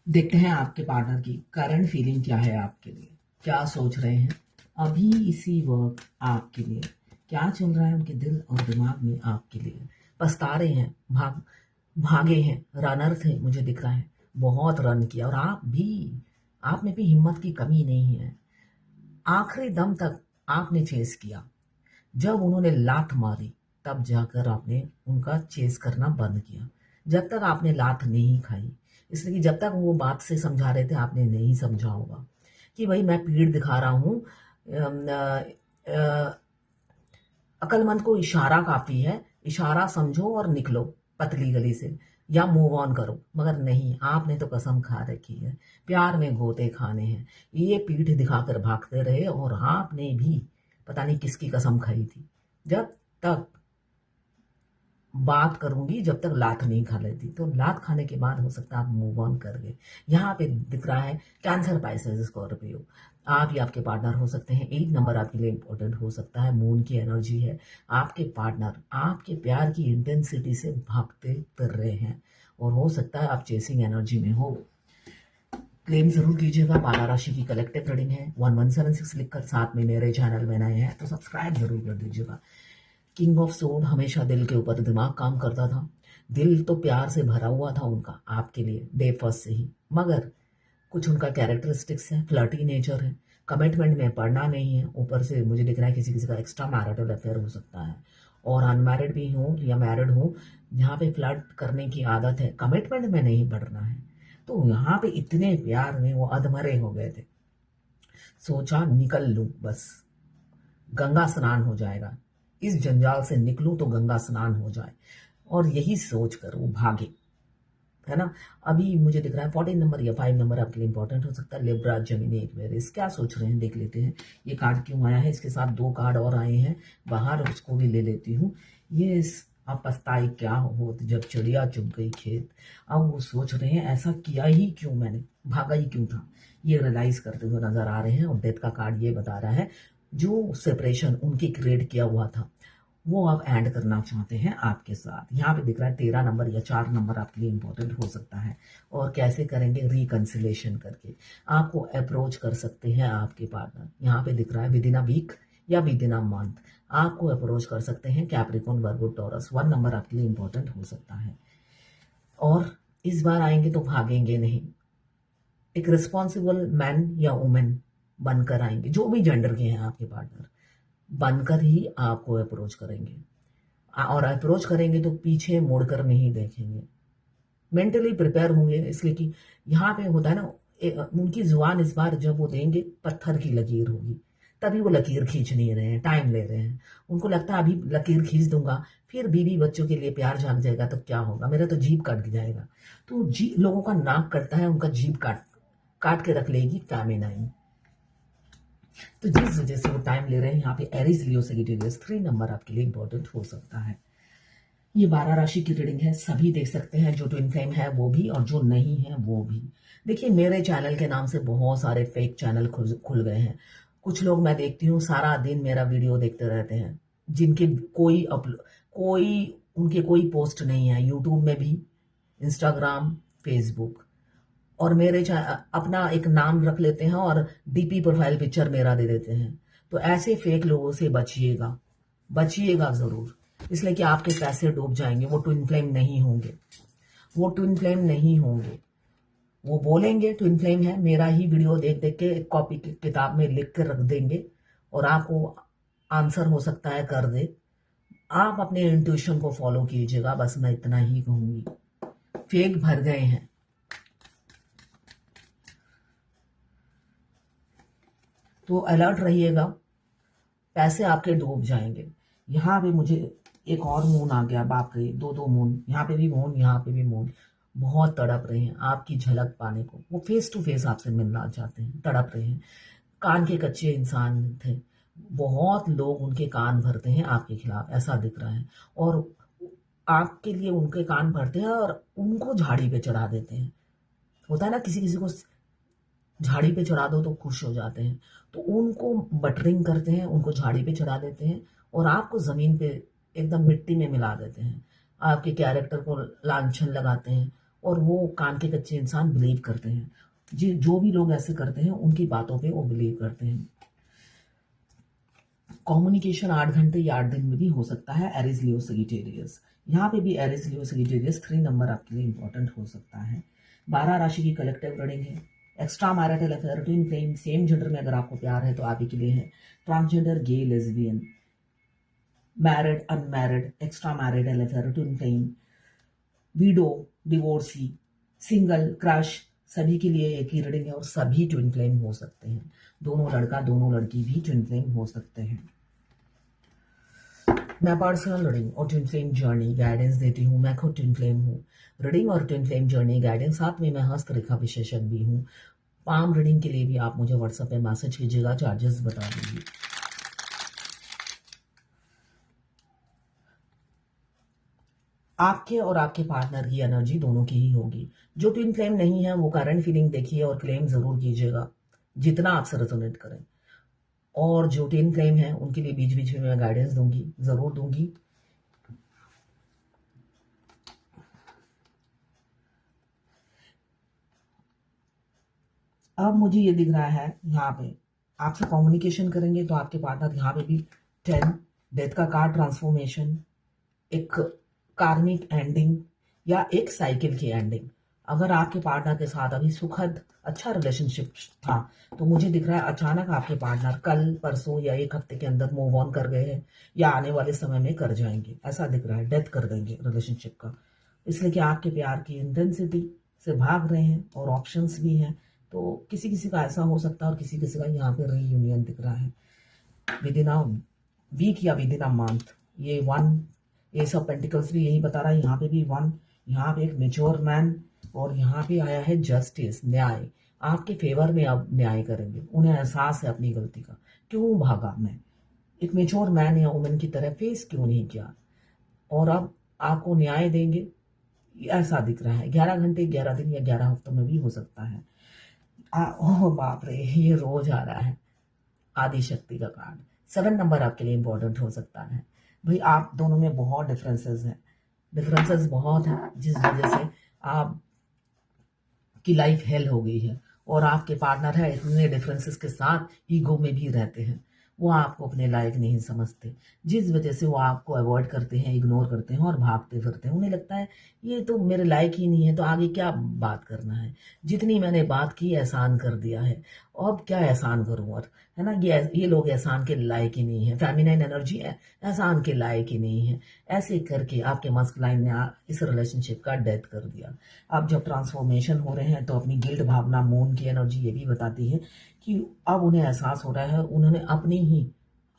देखते हैं आपके पार्टनर की करंट फीलिंग क्या है आपके लिए, क्या सोच रहे हैं अभी इसी वक्त आपके लिए, क्या चल रहा है उनके दिल और दिमाग में आपके लिए। पछता रहे हैं, भागे हैं, रनर थे, मुझे दिख रहा है, बहुत रन किया और आप में भी हिम्मत की कमी नहीं है। आखिरी दम तक आपने चेस किया, जब उन्होंने लात मारी तब जाकर आपने उनका चेस करना बंद किया। जब तक आपने लात नहीं खाई, इसलिए कि जब तक वो बात से समझा रहे थे आपने नहीं समझा होगा कि भाई मैं पीठ दिखा रहा हूँ। अक्लमंद को इशारा काफी है, इशारा समझो और निकलो पतली गली से या मूव ऑन करो। मगर नहीं, आपने तो कसम खा रखी है, प्यार में गोते खाने हैं। ये पीठ दिखाकर भागते रहे और आपने भी पता नहीं किसकी कसम खाई थी। जब तक बात करूंगी जब तक लात नहीं खा लेती, तो लात खाने के बाद हो सकता है आप मूव ऑन कर गए। यहाँ पे दिख रहा है कैंसर, पाइसेस, स्कॉर्पियो। आप या आपके पार्टनर हो सकते हैं। 8 नंबर आपके लिए इंपॉर्टेंट हो सकता है, मून की एनर्जी है। आपके पार्टनर आपके प्यार की इंटेंसिटी से भागते फिर रहे हैं और हो सकता है आप चेसिंग एनर्जी में हो। क्लेम जरूर कीजिएगा। 12 राशि की कलेक्टिव रीडिंग है। 1176 लिखकर साथ में मेरे चैनल में नए हैं तो सब्सक्राइब जरूर कर दीजिएगा। किंग ऑफ सोड हमेशा दिल के ऊपर दिमाग काम करता था। दिल तो प्यार से भरा हुआ था उनका आपके लिए डे फर्स्ट से ही, मगर कुछ उनका कैरेक्टरिस्टिक्स है, फ्लर्टी नेचर है, कमिटमेंट में पड़ना नहीं है। ऊपर से मुझे दिख रहा है किसी किसी का एक्स्ट्रा मैरिटल अफेयर हो सकता है, और अनमैरिड भी हूँ या मैरिड हूँ, यहाँ पे फ्लर्ट करने की आदत है, कमिटमेंट में नहीं बढ़ना है। तो यहाँ पे इतने प्यार में वो अधमरे हो गए थे। सोचा निकल लूं बस, गंगा स्नान हो जाएगा, इस जंजाल से निकलूं तो गंगा स्नान हो जाए, और यही सोच कर वो भागे, है ना। अभी मुझे दिख रहा है 14 नंबर या 5 नंबर आपके लिए इंपॉर्टेंट हो सकता है। लिब्रा, जेमिनी, एक्वेरियस, क्या सोच रहे हैं देख लेते हैं। ये कार्ड क्यों आया है, इसके साथ 2 कार्ड और आए हैं बाहर, उसको भी ले लेती हूँ। ये अब पछताई क्या हो जब चिड़िया चुग गई खेत। अब वो सोच रहे हैं ऐसा किया ही क्यों मैंने, भागा ही क्यों था, ये रियलाइज करते हुए नजर आ रहे हैं। और डेथ का कार्ड ये बता रहा है जो सेपरेशन उनकी क्रिएट किया हुआ था वो आप एंड करना चाहते हैं आपके साथ। यहाँ पे दिख रहा है 13 नंबर या 4 नंबर आपके लिए इंपॉर्टेंट हो सकता है। और कैसे करेंगे, रिकंसिलेशन करके आपको अप्रोच कर सकते हैं आपके पार्टनर। यहाँ पे दिख रहा है विद इन अ वीक या विद इन अ मंथ आपको अप्रोच कर सकते हैं। कैप्रिकॉर्न, वर्गो, टॉरस। 1 नंबर आपके लिए इंपॉर्टेंट हो सकता है। और इस बार आएंगे तो भागेंगे नहीं, एक रिस्पॉन्सिबल मैन या वुमेन बनकर आएंगे, जो भी जेंडर के हैं आपके पार्टनर, बनकर ही आपको अप्रोच करेंगे। और अप्रोच करेंगे तो पीछे मुड़कर नहीं देखेंगे, मेंटली प्रिपेयर होंगे। इसलिए कि यहाँ पे होता है ना, उनकी जुबान इस बार जब वो देंगे पत्थर की लकीर होगी, तभी वो लकीर खींच नहीं रहे हैं, टाइम ले रहे हैं। उनको लगता है अभी लकीर खींच दूंगा फिर बीवी बच्चों के लिए प्यार जाग जाएगा तो क्या होगा, मेरा तो जीभ कट जाएगा। तो जी लोगों का नाक कटता है, उनका जीभ काट काट के रख लेगी फेमिनाइन। तो जिस वजह से वो टाइम ले रहे हैं, यहाँ पे एरीज, लियो, सजिटेरियस 3 नंबर आपके लिए इंपॉर्टेंट हो सकता है। ये 12 राशि की रीडिंग है, सभी देख सकते हैं, जो ट्विन फ्लेम है वो भी और जो नहीं है वो भी। देखिए मेरे चैनल के नाम से बहुत सारे फेक चैनल खुल गए हैं। कुछ लोग मैं देखती हूँ सारा दिन मेरा वीडियो देखते रहते हैं, जिनके कोई उनके कोई पोस्ट नहीं है, यूट्यूब में भी, इंस्टाग्राम, फेसबुक, और अपना एक नाम रख लेते हैं और डीपी प्रोफाइल पिक्चर मेरा दे देते हैं। तो ऐसे फेक लोगों से बचिएगा, बचिएगा जरूर, इसलिए कि आपके पैसे डूब जाएंगे। वो ट्विन फ्लेम नहीं होंगे, वो ट्विन फ्लेम नहीं होंगे। वो बोलेंगे ट्विन फ्लेम है, मेरा ही वीडियो देख देख के एक कॉपी की किताब में लिख कर रख देंगे और आपको आंसर हो सकता है कर दे। आप अपने इंट्यूशन को फॉलो कीजिएगा, बस मैं इतना ही कहूंगी। फेक भर गए हैं, तो अलर्ट रहिएगा, पैसे आपके डूब जाएंगे। यहाँ पे मुझे एक और मून आ गया, बाप रे, 2 मून, यहाँ पे भी मून, यहाँ पे भी मून। बहुत तड़प रहे हैं आपकी झलक पाने को, वो फेस टू फेस आपसे मिलना चाहते हैं, तड़प रहे हैं। कान के कच्चे इंसान थे, बहुत लोग उनके कान भरते हैं आपके खिलाफ, ऐसा दिख रहा है। और आपके लिए उनके कान भरते हैं और उनको झाड़ी पे चढ़ा देते हैं। होता है ना, किसी किसी को झाड़ी पे चढ़ा दो तो खुश हो जाते हैं, तो उनको बटरिंग करते हैं, उनको झाड़ी पे चढ़ा देते हैं और आपको जमीन पे एकदम मिट्टी में मिला देते हैं। आपके कैरेक्टर को लांछन लगाते हैं और वो कान के कच्चे इंसान बिलीव करते हैं। जी, जो भी लोग ऐसे करते हैं उनकी बातों पे वो बिलीव करते हैं। कम्युनिकेशन 8 घंटे या 8 दिन में भी हो सकता है। एरीज लियो सजिटेरियस, यहाँ पे भी एरीज लियो सजिटेरियस 3 नंबर आपके लिए इंपॉर्टेंट हो सकता है। 12 राशि की कलेक्टिव रीडिंग है। Extra marital affair, twin flame, same gender में अगर आपको प्यार है तो आप ही के लिए है। Transgender, gay, lesbian, married, unmarried, extra marital affair, twin flame, widow, divorcee, single, crush, सभी के लिए एक ही रीडिंग है और सभी ट्विन फ्लेम हो सकते हैं। दोनों लड़का दोनों लड़की भी ट्विन फ्लेम हो सकते हैं। मैं पर्सनल रीडिंग और ट्विन फ्लेम जर्नी गाइडेंस देती हूँ। मैं खुद ट्विन फ्लेम हूँ। रीडिंग और ट्विन फ्लेम जर्नी गाइडेंस, साथ में मैं हस्तरेखा विशेषज्ञ भी हूँ। पाम रीडिंग के लिए भी आप मुझे व्हाट्सएप पे मैसेज कीजिएगा, चार्जेस बता दीजिए। आपके और आपके पार्टनर की एनर्जी दोनों की ही होगी। जो ट्विन फ्लेम नहीं है वो करंट फीलिंग देखिए और क्लेम जरूर कीजिएगा जितना आपसे रेजोनेट करें। और जो ट्विन फ्लेम है उनके लिए बीच बीच में मैं गाइडेंस दूंगी, जरूर दूंगी। अब मुझे ये दिख रहा है यहाँ पे आपसे कम्युनिकेशन करेंगे तो आपके पार्टनर यहाँ पे भी 10 डेथ का कार्ड, ट्रांसफॉर्मेशन, एक कार्मिक एंडिंग या एक साइकिल की एंडिंग। अगर आपके पार्टनर के साथ अभी सुखद अच्छा रिलेशनशिप था तो मुझे दिख रहा है अचानक आपके पार्टनर कल, परसों या एक हफ्ते के अंदर मूव ऑन कर गए हैं या आने वाले समय में कर जाएंगे। ऐसा दिख रहा है, डेथ कर देंगे रिलेशनशिप का, इसलिए कि आपके प्यार की इंटेंसिटी से भाग रहे हैं और ऑप्शंस भी हैं। तो किसी किसी का ऐसा हो सकता है और किसी किसी का यहाँ पे रीयूनियन दिख रहा है विद इन अ वीक या विद इन अ मंथ। ये 1 एस ऑफ पेंटिकल्स भी यही बता रहा है, यहाँ पे भी 1, यहाँ पे एक मेच्योर मैन और यहाँ पे आया है जस्टिस, न्याय। आपके फेवर में अब न्याय करेंगे, उन्हें एहसास है अपनी गलती का, क्यों भागा मैं, एक मेच्योर मैन या वुमेन की तरह फेस क्यों नहीं किया, और अब आपको न्याय देंगे, ऐसा दिख रहा है। 11 घंटे, 11 दिन या 11 हफ्तों में भी हो सकता है। ओह बाप रे, ये रोज आ रहा है आदि शक्ति का कार्ड। 7 नंबर आपके लिए इंपॉर्टेंट हो सकता है। भाई आप दोनों में बहुत डिफरेंसेस हैं, डिफरेंसेस बहुत हैं, जिस वजह से आप की लाइफ हेल हो गई है। और आपके पार्टनर है इतने डिफरेंसेस के साथ ईगो में भी रहते हैं, वो आपको अपने लायक नहीं समझते, जिस वजह से वो आपको अवॉइड करते हैं, इग्नोर करते हैं और भागते फिरते हैं। उन्हें लगता है ये तो मेरे लायक ही नहीं है, तो आगे क्या बात करना है, जितनी मैंने बात की एहसान कर दिया है, अब क्या एहसान करूं, और है ना, ये लोग एहसान के लायक ही नहीं है, फेमिनाइन एनर्जी है, एहसान के लायक ही नहीं है। ऐसे करके आपके मस्कुलाइन ने इस रिलेशनशिप का डेथ कर दिया। अब जब ट्रांसफॉर्मेशन हो रहे हैं तो अपनी गिल्ट भावना, मून की एनर्जी ये भी बताती है कि अब उन्हें एहसास हो रहा है उन्होंने अपनी ही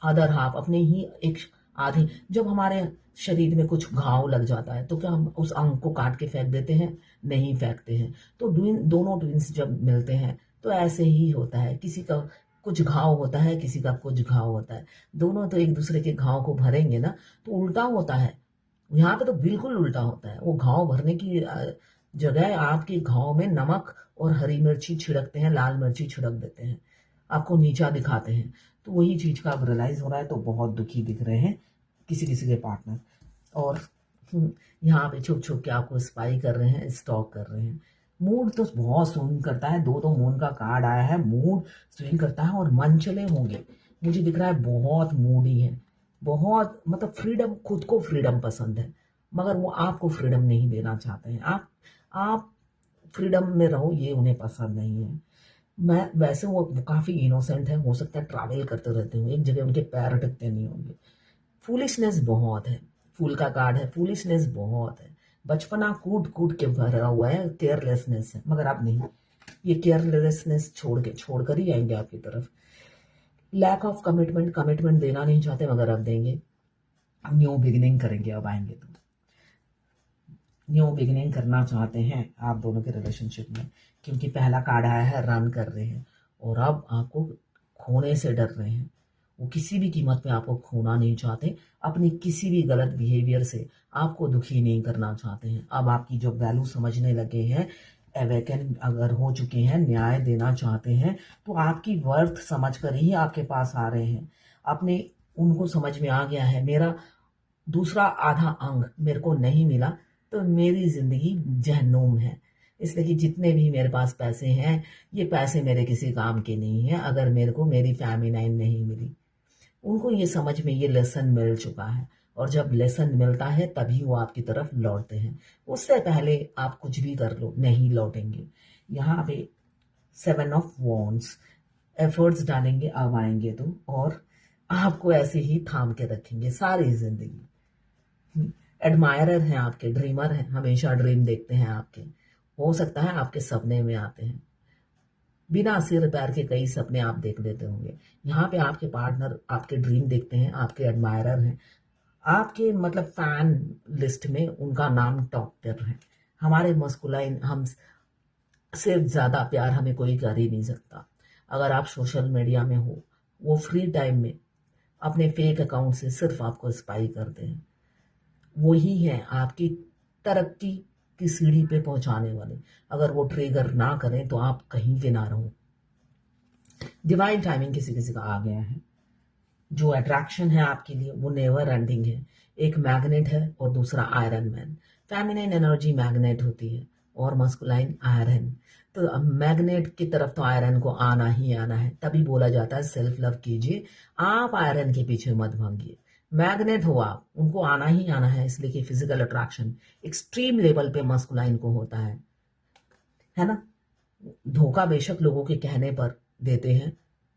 अदर हाफ, अपने ही एक आधी, जब हमारे शरीर में कुछ घाव लग जाता है तो क्या हम उस अंग को काट के फेंक देते हैं? नहीं फेंकते हैं। तो दोनों ट्विंस जब मिलते हैं तो ऐसे ही होता है, किसी का कुछ घाव होता है, किसी का कुछ घाव होता है, दोनों तो एक दूसरे के घाव को भरेंगे ना, तो उल्टा होता है। यहाँ पे तो बिल्कुल उल्टा होता है, वो घाव भरने की जगह आपके घाव में नमक और हरी मिर्ची छिड़कते हैं, लाल मिर्ची छिड़क देते हैं, आपको नीचा दिखाते हैं। तो वही चीज का अब रियलाइज हो रहा है, तो बहुत दुखी दिख रहे हैं किसी किसी के पार्टनर। और यहाँ पे छुप छुप के आपको स्पाई कर रहे हैं, स्टॉक कर रहे हैं। मूड तो बहुत स्विंग करता है, दो मून का कार्ड आया है, मूड स्विंग करता है और मन चले होंगे। मुझे दिख रहा है बहुत मूडी है, बहुत मतलब फ्रीडम, खुद को फ्रीडम पसंद है, मगर वो आपको फ्रीडम नहीं देना चाहते हैं। आप फ्रीडम में रहो, ये उन्हें पसंद नहीं है। मैं वैसे वो काफी इनोसेंट है, हो सकता है ट्रैवल करते रहते हो, एक जगह उनके पैर टिकते नहीं होंगे। फूलिशनेस बहुत है, फूल का कार्ड है, फूलिशनेस बहुत है, बचपना कूट कूट के भरा हुआ है, केयरलेसनेस है, मगर आप नहीं, ये केयरलेसनेस छोड़ कर ही आएंगे आपकी तरफ। लैक ऑफ कमिटमेंट, कमिटमेंट देना नहीं चाहते मगर अब देंगे। न्यू बिगिनिंग करेंगे, अब आएंगे तो न्यू बिगिनिंग करना चाहते हैं आप दोनों के रिलेशनशिप में, क्योंकि पहला कार्ड आया है रन कर रहे हैं और अब आपको खोने से डर रहे हैं। वो किसी भी कीमत पे आपको खोना नहीं चाहते, अपनी किसी भी गलत बिहेवियर से आपको दुखी नहीं करना चाहते हैं। अब आपकी जो वैल्यू समझने लगे हैं, अवेकन अगर हो चुके हैं, न्याय देना चाहते हैं, तो आपकी वर्थ समझ कर ही आपके पास आ रहे हैं। अपने उनको समझ में आ गया है मेरा दूसरा आधा अंग मेरे को नहीं मिला तो मेरी जिंदगी जहन्नुम है, इसलिए कि जितने भी मेरे पास पैसे हैं, ये पैसे मेरे किसी काम के नहीं हैं अगर मेरे को मेरी फेमिनाइन नहीं मिली। उनको ये समझ में ये लेसन मिल चुका है, और जब लेसन मिलता है तभी वो आपकी तरफ लौटते हैं। उससे पहले आप कुछ भी कर लो, नहीं लौटेंगे। यहाँ पे 7 ऑफ वॉन्ड्स, एफर्ट्स डालेंगे अब आएंगे तो, और आपको ऐसे ही थाम के रखेंगे सारी जिंदगी। एडमायरर हैं आपके, ड्रीमर हैं, हमेशा ड्रीम देखते हैं आपके, हो सकता है आपके सपने में आते हैं। बिना सिर पैर के कई सपने आप देख लेते होंगे। यहाँ पे आपके पार्टनर आपके ड्रीम देखते हैं, आपके एडमायरर हैं, आपके मतलब फैन लिस्ट में उनका नाम टॉप पर है। हमारे मस्कुलाइन हम से ज़्यादा प्यार हमें कोई कर ही नहीं सकता। अगर आप सोशल मीडिया में हो, वो फ्री टाइम में अपने फेक अकाउंट से सिर्फ आपको स्पाई करते हैं, वही है आपकी तरक्की की सीढ़ी पे पहुंचाने वाले। अगर वो ट्रिगर ना करें तो आप कहीं के ना रहो। डिवाइन टाइमिंग किसी किसी का आ गया है। जो अट्रैक्शन है आपके लिए वो नेवर एंडिंग है। एक मैग्नेट है और दूसरा iron man. Feminine energy magnet होती है और मस्कुलाइन आयरन। तो मैग्नेट की तरफ तो आयरन को आना ही आना है, तभी बोला जाता है सेल्फ लव कीजिए, आप आयरन के पीछे मत भागिए। मैग्नेट हो आप, उनको आना ही आना है, इसलिए कि फिजिकल अट्रैक्शन एक्सट्रीम लेवल पे मस्कुलाइन को होता है ना। धोखा बेशक लोगों के कहने पर देते हैं,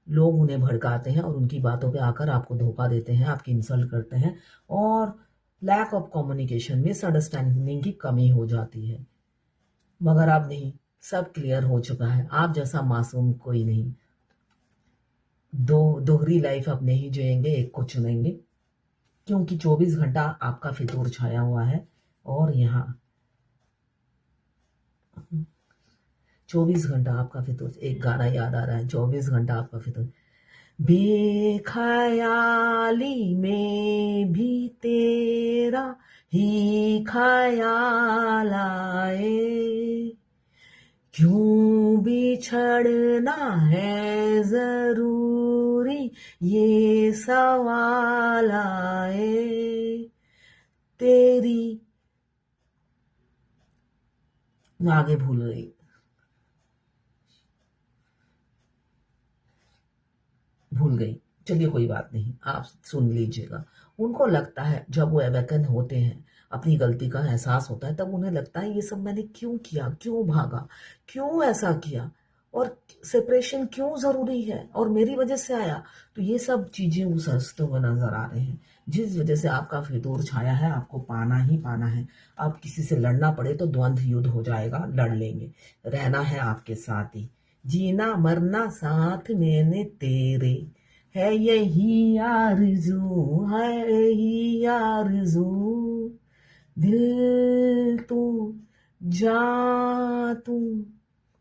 लोग उन्हें भड़काते हैं और उनकी बातों पे आकर आपको धोखा देते हैं, आपकी इंसल्ट करते हैं, और लैक ऑफ कम्युनिकेशन, मिसअंडरस्टैंडिंग की कमी हो जाती है। मगर अब नहीं, सब क्लियर हो चुका है, आप जैसा मासूम कोई नहीं। दोहरी लाइफ अब नहीं जिएंगे, एक को चुनेंगे, क्योंकि 24 घंटा आपका फितूर छाया हुआ है। और यहाँ 24 घंटा आपका फितूर, एक गाना याद आ रहा है, 24 घंटा आपका फितूर। बेख्याली में भी तेरा ही ख्याल आए, क्यों बिछड़ना है जरूरी ये सवाल आए, तेरी आगे भूल गई, चलिए कोई बात नहीं, आप सुन लीजिएगा। उनको लगता है जब वो अवेकन होते हैं, अपनी गलती का एहसास होता है, तब उन्हें लगता है ये सब मैंने क्यों किया, क्यों भागा, क्यों ऐसा किया, और सेपरेशन क्यों जरूरी है, और मेरी वजह से आया। तो ये सब चीजें उस हंसते हुए नजर आ रहे हैं, जिस वजह से आपका फितूर छाया है। आपको पाना ही पाना है। आप किसी से लड़ना पड़े तो द्वंद्व युद्ध हो जाएगा, लड़ लेंगे, रहना है आपके साथ ही, जीना मरना साथ मैंने तेरे, है यही आरज़ू, है यही आरज़ू, दिल तू जा तू।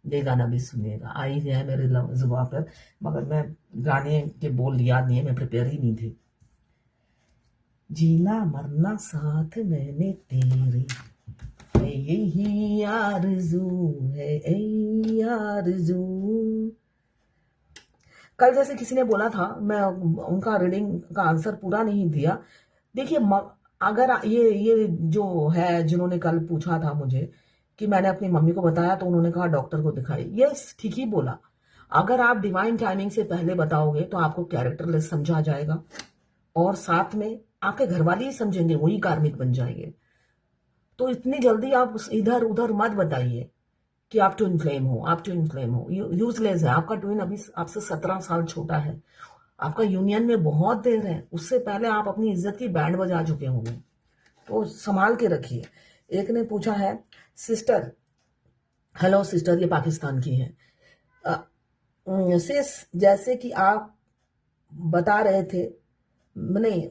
ये गाना भी सुनिएगा, आई है मेरे जुबान पर, मगर मैं गाने के बोल याद नहीं है, मैं प्रिपेयर ही नहीं थी। जीना मरना साथ मैंने तेरे, है यही आरज़ू, है यही आरज़ू। कल जैसे किसी ने बोला था, मैं उनका रीडिंग का आंसर पूरा नहीं दिया। देखिए, अगर ये जो है जिन्होंने कल पूछा था मुझे कि मैंने अपनी मम्मी को बताया तो उन्होंने कहा डॉक्टर को दिखाई, यस ठीक ही बोला। अगर आप डिवाइन टाइमिंग से पहले बताओगे तो आपको कैरेक्टरलेस समझा जाएगा, और साथ में आपके घर वाले ही समझेंगे, वही कार्मिक बन जाएंगे। तो इतनी जल्दी आप इधर उधर मत बताइए कि आप ट्विन फ्लेम हो, आप ट्विन फ्लेम हो, यूजलेस है। आपका ट्विन अभी आपसे 17 साल छोटा है, आपका यूनियन में बहुत देर है, उससे पहले आप अपनी इज्जत की बैंड बजा चुके होंगे, तो संभाल के रखिए। एक ने पूछा है, सिस्टर, हेलो सिस्टर, ये पाकिस्तान की है, सिस, जैसे कि आप बता रहे थे, नहीं,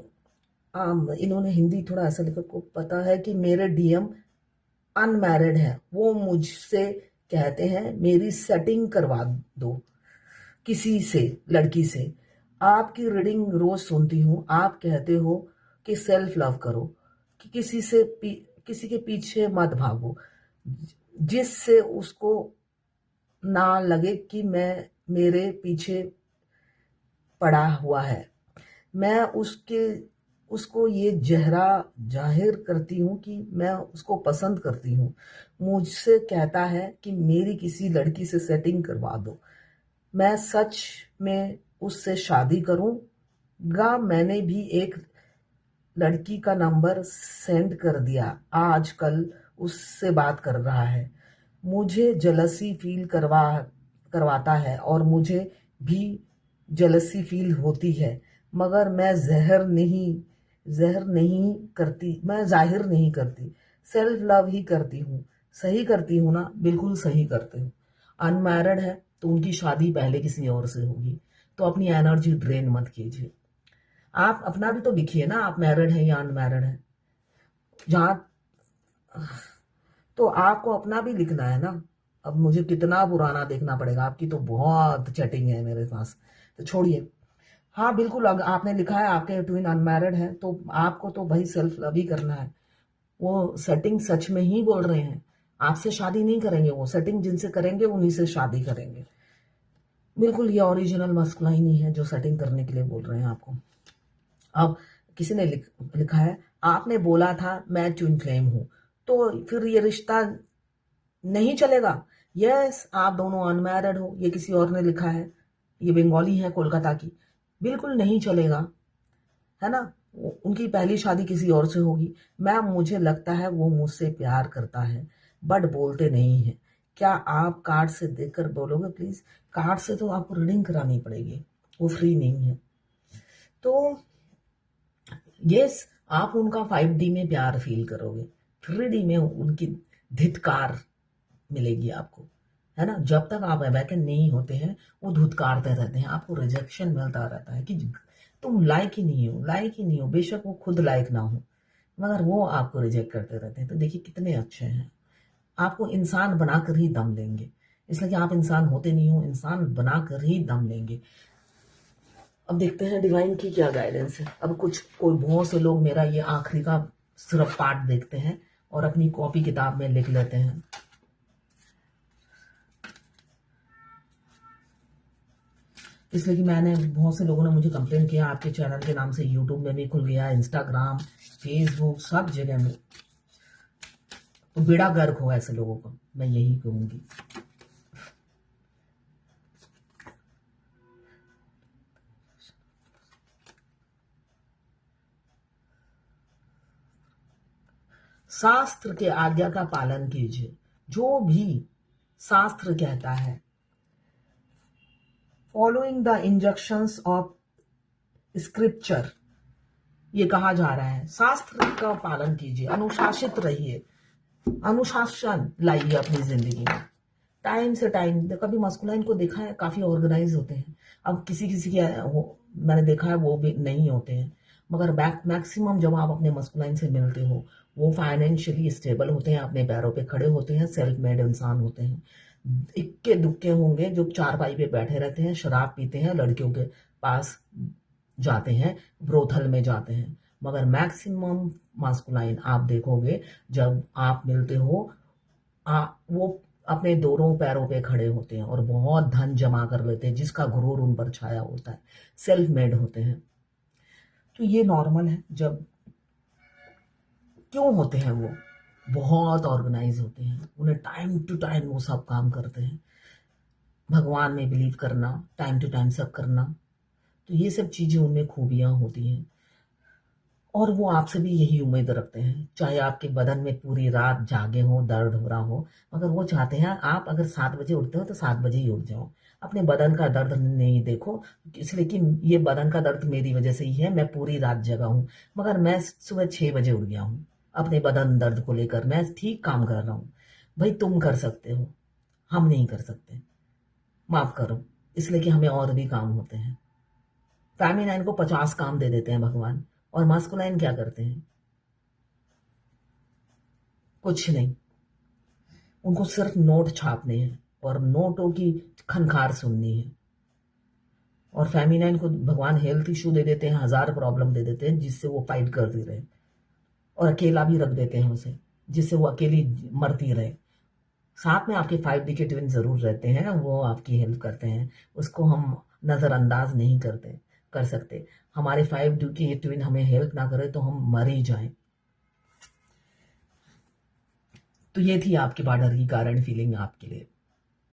इन्होंने हिंदी थोड़ा ऐसा लिखा, को पता है कि मेरे डीएम अनमैरिड है, वो मुझसे कहते हैं मेरी सेटिंग करवा दो किसी से, लड़की से। आपकी रीडिंग रोज सुनती हूँ, आप कहते हो कि सेल्फ लव करो, कि किसी के पीछे मत भागो, जिससे उसको ना लगे कि मैं मेरे पीछे पड़ा हुआ है, मैं उसके उसको ये जाहिर करती हूँ कि मैं उसको पसंद करती हूँ। मुझसे कहता है कि मेरी किसी लड़की से सेटिंग करवा दो। मैं सच में उससे शादी करूँगा। मैंने भी एक लड़की का नंबर सेंड कर दिया, आजकल उससे बात कर रहा है। मुझे जेलसी फील करवाता है और मुझे भी जेलसी फील होती है, मगर मैं जाहिर नहीं करती। सेल्फ लव ही करती हूँ। सही करती हूँ ना? बिल्कुल सही करते हूँ। अनमैरिड है तो उनकी शादी पहले किसी और से होगी, तो अपनी एनर्जी ड्रेन मत कीजिए। आप अपना भी तो लिखिए ना, आप मैरिड हैं या अनमैरिड हैं। जहाँ तो आपको अपना भी लिखना है ना। अब मुझे कितना पुराना देखना पड़ेगा? आपकी तो बहुत चैटिंग है मेरे पास, तो छोड़िए। हाँ बिल्कुल, अगर आपने लिखा है आपके ट्विन अनमैरिड है तो आपको तो भाई सेल्फ लव ही करना है। वो सेटिंग सच में ही बोल रहे हैं, आपसे शादी नहीं करेंगे। वो सेटिंग जिनसे करेंगे उन्हीं से शादी करेंगे। बिल्कुल, ये ओरिजिनल मस्कुलाइन ही है जो सेटिंग करने के लिए बोल रहे हैं आपको। अब किसी ने लिखा है, आपने बोला था मैं ट्विन फ्लेम हूं, तो फिर ये रिश्ता नहीं चलेगा। यस, आप दोनों अनमैरिड हो, ये किसी और ने लिखा है। ये बंगाली है कोलकाता की। बिल्कुल नहीं चलेगा, है ना? उनकी पहली शादी किसी और से होगी। मैम, मुझे लगता है वो मुझसे प्यार करता है, बट बोलते नहीं है। क्या आप कार्ड से देखकर बोलोगे प्लीज? कार्ड से तो आपको रीडिंग करानी पड़ेगी, वो फ्री नहीं है। तो यस, आप उनका 5D में प्यार फील करोगे, 3D में उनकी धिक्कार मिलेगी आपको, है ना? जब तक आप अवेकन नहीं होते हैं वो धुतकारते रहते हैं, आपको रिजेक्शन मिलता रहता है कि तुम लायक ही नहीं हो, लायक ही नहीं हो। बेशक वो खुद लायक ना हो, मगर वो आपको रिजेक्ट करते रहते हैं। तो देखिए कितने अच्छे हैं, आपको इंसान बनाकर ही दम लेंगे। इसलिए कि आप इंसान होते नहीं हो, इंसान बनाकर ही दम लेंगे। अब देखते हैं डिवाइन की क्या गाइडेंस है। अब कोई बहुत से लोग मेरा ये आखिरी का सिर्फ पार्ट देखते हैं और अपनी कॉपी किताब में लिख लेते हैं। इसलिए कि मैंने बहुत से लोगों ने मुझे कंप्लेन किया आपके चैनल के नाम से, यूट्यूब में भी खुल गया, इंस्टाग्राम, फेसबुक, सब जगह में। तो बेड़ा गर्क हो ऐसे लोगों का, मैं यही कहूंगी। शास्त्र के आज्ञा का पालन कीजिए। जो भी शास्त्र कहता है, फॉलोइंग द इंजक्शंस ऑफ स्क्रिप्चर, ये कहा जा रहा है। शास्त्र का पालन कीजिए, अनुशासित रहिए, अनुशासन लाइए अपनी जिंदगी में। टाइम से टाइम, कभी मस्कुलाइन को देखा है काफी ऑर्गेनाइज होते हैं। अब किसी किसी के मैंने देखा है वो भी नहीं होते हैं, मगर मैक्सिमम जब आप अपने मस्कुलाइन से मिलते हो वो फाइनेंशियली स्टेबल होते हैं, अपने पैरों पे खड़े होते हैं, सेल्फ मेड इंसान होते हैं। इक्के दुक्के होंगे जो चारपाई पे बैठे रहते हैं, शराब पीते हैं, लड़कियों के पास जाते हैं, ब्रोथल में जाते हैं। मगर मैक्सिमम मास्कुलाइन आप देखोगे जब आप मिलते हो, वो अपने दोनों पैरों पे खड़े होते हैं और बहुत धन जमा कर लेते हैं, जिसका गुरूर उन पर छाया होता है, सेल्फ मेड होते हैं। तो ये नॉर्मल है। जब क्यों होते हैं वो बहुत ऑर्गेनाइज होते हैं, उन्हें टाइम टू टाइम वो सब काम करते हैं। भगवान में बिलीव करना, टाइम टू टाइम सब करना, तो ये सब चीजें उनमें खूबियां होती हैं। और वो आपसे भी यही उम्मीद रखते हैं, चाहे आपके बदन में पूरी रात जागे हो, दर्द हो रहा हो, मगर वो चाहते हैं आप अगर 7 बजे उठते हो तो 7 बजे ही उठ जाओ। अपने बदन का दर्द नहीं देखो, इसलिए कि ये बदन का दर्द मेरी वजह से ही है, मैं पूरी रात जगा हूँ, मगर मैं सुबह 6 बजे उठ गया हूँ। अपने बदन दर्द को लेकर मैं ठीक काम कर रहा हूँ। भाई तुम कर सकते हो, हम नहीं कर सकते, माफ करो। इसलिए कि हमें और भी काम होते हैं। फेमिनाइन को 50 काम दे देते हैं भगवान, और मास्कुलाइन क्या करते हैं? कुछ नहीं, उनको सिर्फ नोट छापने हैं और नोटों की खनखार सुननी है। और फेमिनाइन को भगवान हेल्थ इशू दे देते हैं, 1000 प्रॉब्लम दे देते हैं, जिससे वो फाइट करती रहे, और अकेला भी रख देते हैं उसे, जिससे वो अकेली मरती रहे। साथ में आपके 5D के ट्विन जरूर रहते हैं, वो आपकी हेल्प करते हैं, उसको हम नजरअंदाज नहीं करते। कर सकते। हमारे 5 की ट्विन हमें हेल्प ना करे तो हम मर ही जाएं। तो ये थी आपके पार्टनर की कारण फीलिंग आपके लिए।